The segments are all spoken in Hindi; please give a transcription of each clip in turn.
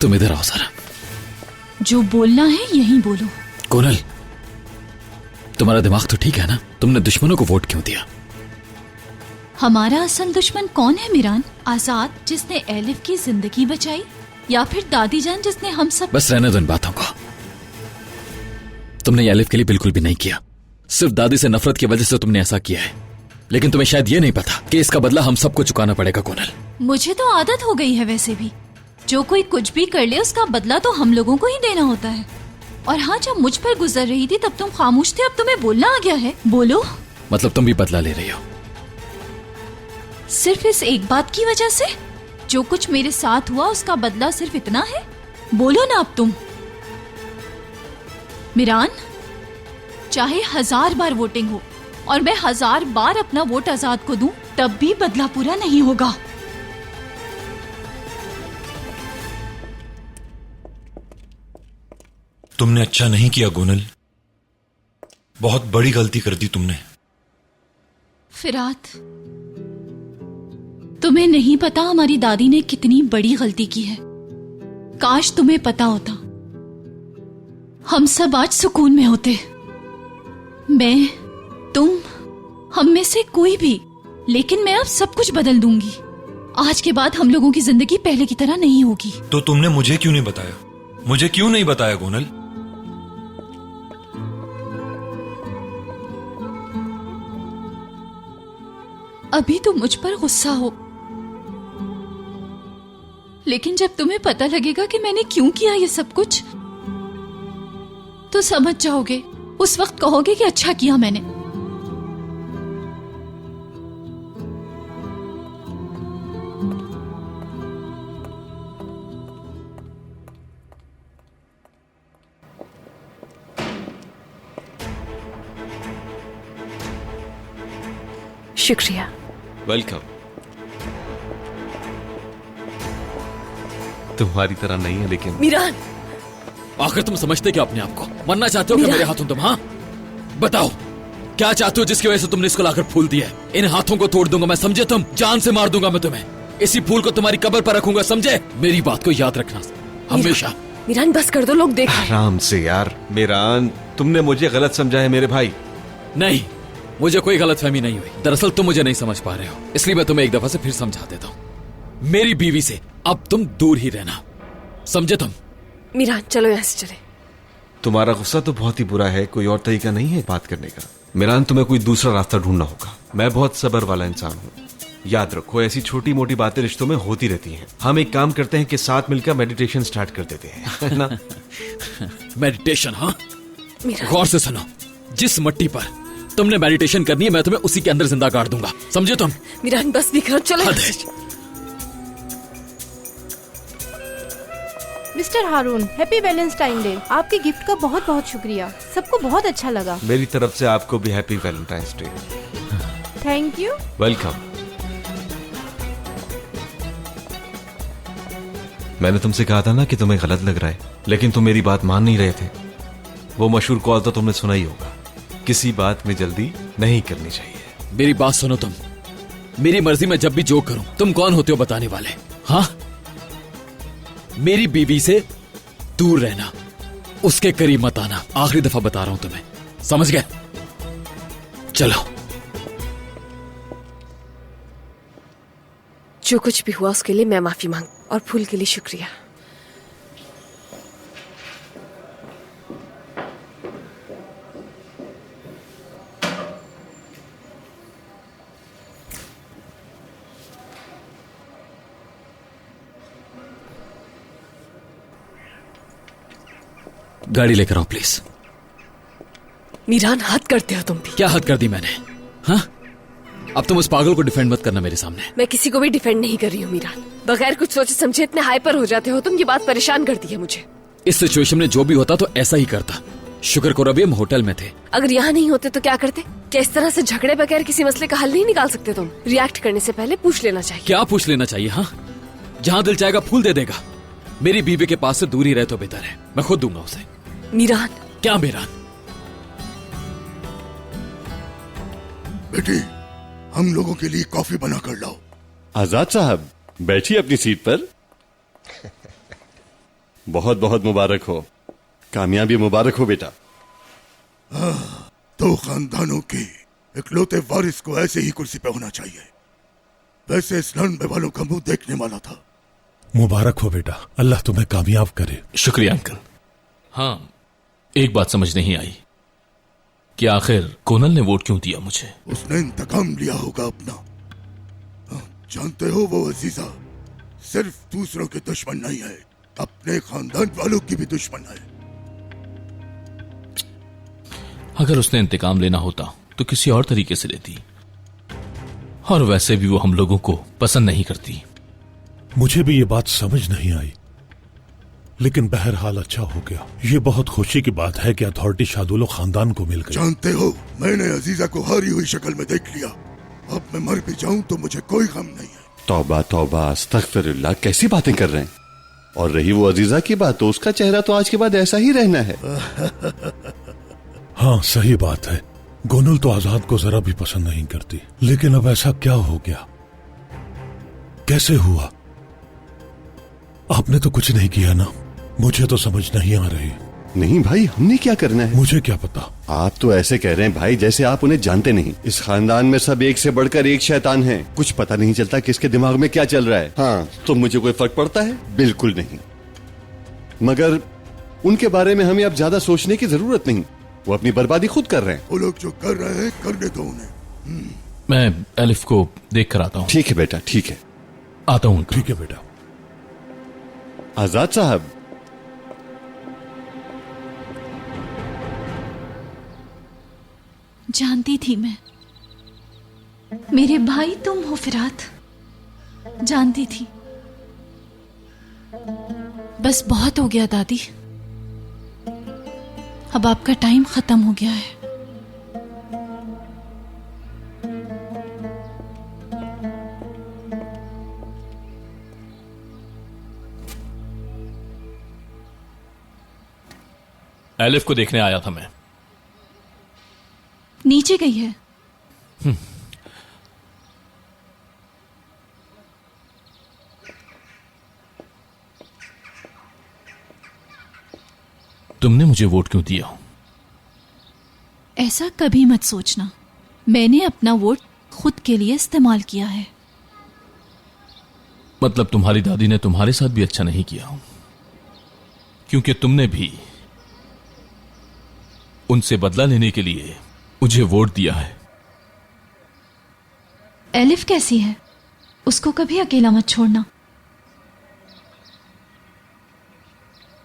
तुम इधर आओ सारा। जो बोलना है यहीं बोलो। कोनल, तुम्हारा दिमाग तो ठीक है ना? तुमने दुश्मनों को वोट क्यों दिया? हमारा असल दुश्मन कौन है मिरान? आजाद जिसने एलिफ की जिंदगी बचाई, या फिर दादी जान जिसने हम सब। बस रहने दो इन बातों को। तुमने एलिफ के लिए बिल्कुल भी नहीं किया, सिर्फ दादी से नफरत की वजह से तुमने ऐसा किया है। लेकिन तुम्हें शायद ये नहीं पता कि इसका बदला हम सबको चुकाना पड़ेगा कोनल। मुझे तो आदत हो गई है वैसे भी, जो कोई कुछ भी कर ले उसका बदला तो हम लोगों को ही देना होता है। और हाँ, जब मुझ पर गुजर रही थी तब तुम खामोश थे, अब तुम्हें बोलना आ गया है, बोलो। मतलब तुम भी बदला ले रही हो? सिर्फ इस एक बात की वजह से? जो कुछ मेरे साथ हुआ उसका बदला सिर्फ इतना है? बोलो ना अब तुम। मिरान, चाहे 1000 बार वोटिंग हो और मैं 1000 बार अपना वोट आजाद को दूं, तब भी बदला पूरा नहीं होगा। तुमने अच्छा नहीं किया गोनल, बहुत बड़ी गलती कर दी तुमने। फिरात, तुम्हें नहीं पता हमारी दादी ने कितनी बड़ी गलती की है। काश तुम्हें पता होता, हम सब आज सुकून में होते। मैं, तुम, हम में से कोई भी। लेकिन मैं अब सब कुछ बदल दूंगी। आज के बाद हम लोगों की जिंदगी पहले की तरह नहीं होगी। तो तुमने मुझे क्यों नहीं बताया? मुझे क्यों नहीं बताया गोनल? अभी तुम मुझ पर गुस्सा हो, लेकिन जब तुम्हें पता लगेगा कि मैंने क्यों किया ये सब कुछ, तो समझ जाओगे। उस वक्त कहोगे कि अच्छा किया मैंने। शुक्रिया। वेलकम। तुम्हारी तरह नहीं है लेकिन। मिरान, आखिर तुम समझते क्या अपने आप को? मरना चाहते हो क्या मेरे हाथों तुम? हाँ बताओ, क्या चाहते हो जिसकी वजह से तुमने इसको लाकर फूल दिया है? इन हाथों को तोड़ दूंगा मैं, समझे तुम? जान से मार दूंगा मैं तुम्हें। इसी फूल को तुम्हारी कब्र पर रखूंगा, समझे? मेरी बात को याद रखना हमेशा। मिरान बस कर दो, लोग देख रहे हैं। आराम से यार। मिरान, तुमने मुझे गलत समझा है मेरे भाई। नहीं, मुझे कोई गलतफहमी नहीं हुई। दरअसल तुम मुझे नहीं समझ पा रहे हो, इसलिए मैं तुम्हें एक दफा से फिर समझा देता हूँ। मेरी बीवी से अब तुम दूर ही रहना, समझे तुम? मिरान चलो यहाँ से चले। तुम्हारा गुस्सा तो बहुत ही बुरा है, कोई और तरीका नहीं है बात करने का। मिरान, तुम्हें कोई दूसरा रास्ता ढूंढना होगा। मैं बहुत सब्र वाला इंसान हूँ। याद रखो, ऐसी छोटी मोटी बातें रिश्तों में होती रहती हैं। हम एक काम करते हैं कि साथ मिलकर मेडिटेशन स्टार्ट कर देते हैं, है ना? मेडिटेशन? हाँ, गौर से सुनो। जिस मट्टी पर तुमने मेडिटेशन करनी है, मैं तुम्हें उसी के अंदर जिंदा गाड़ दूंगा, समझे तुम? मिरान बस भी करो, चलो। मिस्टर हारून, हैप्पी वैलेंटाइन डे। आपके गिफ्ट का बहुत बहुत शुक्रिया, सबको बहुत अच्छा लगा। मेरी तरफ से आपको भी happy Valentine's day. Thank you. Welcome. मैंने तुमसे कहा था ना कि तुम्हें गलत लग रहा है, लेकिन तुम मेरी बात मान नहीं रहे थे। वो मशहूर कॉल तो तुमने सुना ही होगा, किसी बात में जल्दी नहीं करनी चाहिए। मेरी बात सुनो तुम। मेरी मर्जी में जब भी जो करूं, तुम कौन होते हो बताने वाले? हाँ, मेरी बीवी से दूर रहना, उसके करीब मत आना। आखिरी दफा बता रहा हूं तुम्हें, समझ गए? चलो। जो कुछ भी हुआ उसके लिए मैं माफी मांग, और फूल के लिए शुक्रिया। गाड़ी लेकर आओ प्लीज। मिरान, हद करते हो तुम भी। क्या हद कर दी मैंने? हाँ, अब तुम उस पागल को डिफेंड मत करना मेरे सामने। मैं किसी को भी डिफेंड नहीं कर रही हूँ मिरान। बगैर कुछ सोचे समझे इतने हाइपर हो जाते हो तुम, ये बात परेशान करती है मुझे। इस सिचुएशन में जो भी होता तो ऐसा ही करता। शुक्र करो अभी हम होटल में थे। अगर यहाँ नहीं होते तो क्या करते? क्या इस तरह से झगड़े बगैर किसी मसले का हल नहीं निकाल सकते तुम? रिएक्ट करने से पहले पूछ लेना चाहिए। क्या पूछ लेना चाहिए? हाँ, जहाँ दिल चाहेगा फूल दे देगा। मेरी बीवी के पास से दूरी रहे तो बेहतर है, मैं खुद दूंगा उसे। मिरान। क्या मिरान? बेटी, हम लोगों के लिए कॉफी बना कर लाओ। आजाद साहब, बैठिए अपनी सीट पर। बहुत बहुत मुबारक हो, कामयाबी मुबारक हो बेटा। दो खानदानों के इकलौते वारिस को ऐसे ही कुर्सी पे होना चाहिए। वैसे इस लड़ने वालों का मुंह देखने वाला था। मुबारक हो बेटा, अल्लाह तुम्हें कामयाब करे। शुक्रिया अंकल। हाँ, एक बात समझ नहीं आई कि आखिर कोनल ने वोट क्यों दिया मुझे। उसने इंतकाम लिया होगा अपना। जानते हो वो अजीजा सिर्फ दूसरों के दुश्मन नहीं है, अपने खानदान वालों की भी दुश्मन है। अगर उसने इंतकाम लेना होता तो किसी और तरीके से लेती, और वैसे भी वो हम लोगों को पसंद नहीं करती। मुझे भी ये बात समझ नहीं आई, लेकिन बहरहाल अच्छा हो गया। ये बहुत खुशी की बात है कि अथॉरिटी शादुलो खानदान को मिल गई। जानते हो, मैंने अजीजा को हारी हुई शक्ल में देख लिया। अब मैं मर भी जाऊं तो मुझे कोई गम नहीं है। तौबा तौबा, अस्तगफिरुल्लाह, कैसी बातें कर रहे हैं। और रही वो अजीजा की बात, तो उसका चेहरा तो आज के बाद ऐसा ही रहना है। हाँ सही बात है, गोनुल तो आजाद को जरा भी पसंद नहीं करती, लेकिन अब ऐसा क्या हो गया, कैसे हुआ? आपने तो कुछ नहीं किया ना? मुझे तो समझ नहीं आ रही। नहीं भाई, हमने क्या करना है? मुझे क्या पता। आप तो ऐसे कह रहे हैं भाई जैसे आप उन्हें जानते नहीं। इस खानदान में सब एक से बढ़कर एक शैतान हैं। कुछ पता नहीं चलता किसके दिमाग में क्या चल रहा है। हाँ, तो मुझे कोई फर्क पड़ता है? बिल्कुल नहीं। मगर उनके बारे में हमें अब ज्यादा सोचने की जरूरत नहीं। वो अपनी बर्बादी खुद कर रहे हैं। वो लोग जो कर रहे हैं करने दो उन्हें। मैं एलिफ को देख कर आता हूँ। ठीक है बेटा, ठीक है, आता हूँ। ठीक है बेटा। आजाद साहब, जानती थी मैं, मेरे भाई तुम हो फिरात, जानती थी। बस बहुत हो गया दादी, अब आपका टाइम खत्म हो गया है। एलिफ को देखने आया था मैं। नीचे गई है। तुमने मुझे वोट क्यों दिया? ऐसा कभी मत सोचना, मैंने अपना वोट खुद के लिए इस्तेमाल किया है। मतलब तुम्हारी दादी ने तुम्हारे साथ भी अच्छा नहीं किया, क्योंकि तुमने भी उनसे बदला लेने के लिए मुझे वोट दिया है। एलिफ कैसी है, उसको कभी अकेला मत छोड़ना।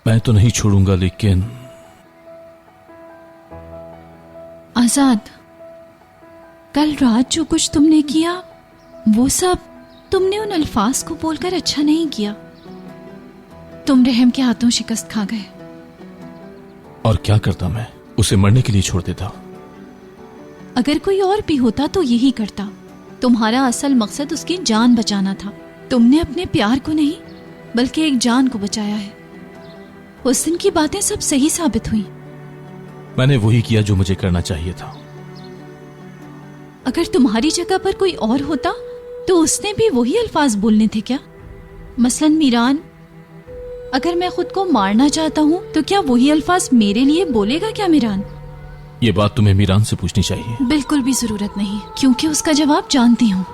मैं तो नहीं छोड़ूंगा, लेकिन आजाद, कल रात जो कुछ तुमने किया वो सब तुमने उन अल्फाज को बोलकर अच्छा नहीं किया। तुम रहम के हाथों शिकस्त खा गए। और क्या करता मैं? उसे मरने के लिए छोड़ देता। अगर कोई और भी होता तो यही करता। तुम्हारा असल मकसद उसकी जान बचाना था। तुमने अपने प्यार को नहीं बल्कि एक जान को बचाया है। उस दिन की बातें सब सही साबित हुई। मैंने वही किया जो मुझे करना चाहिए था। अगर तुम्हारी जगह पर कोई और होता तो उसने भी वही अल्फाज बोलने थे क्या? मसलन मीरान, अगर मैं खुद को मारना चाहता हूँ तो क्या वही अल्फाज मेरे लिए बोलेगा क्या मीरान? ये बात तुम्हें मीरान से पूछनी चाहिए। बिल्कुल भी जरूरत नहीं, क्योंकि उसका जवाब जानती हूँ,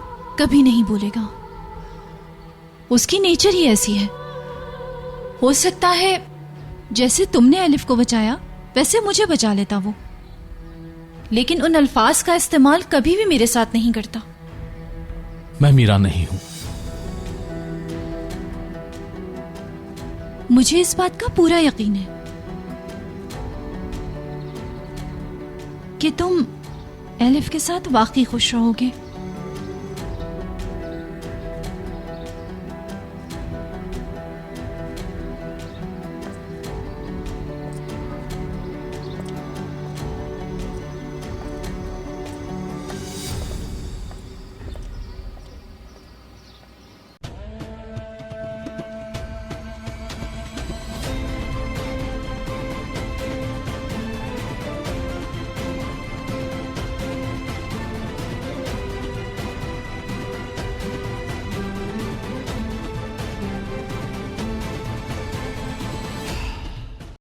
कभी नहीं बोलेगा। उसकी नेचर ही ऐसी है। हो सकता है जैसे तुमने एलिफ को बचाया वैसे मुझे बचा लेता वो, लेकिन उन अल्फाज का इस्तेमाल कभी भी मेरे साथ नहीं करता। मैं मीरान नहीं हूं। मुझे इस बात का पूरा यकीन है कि तुम एलिफ के साथ वाकई खुश रहोगे।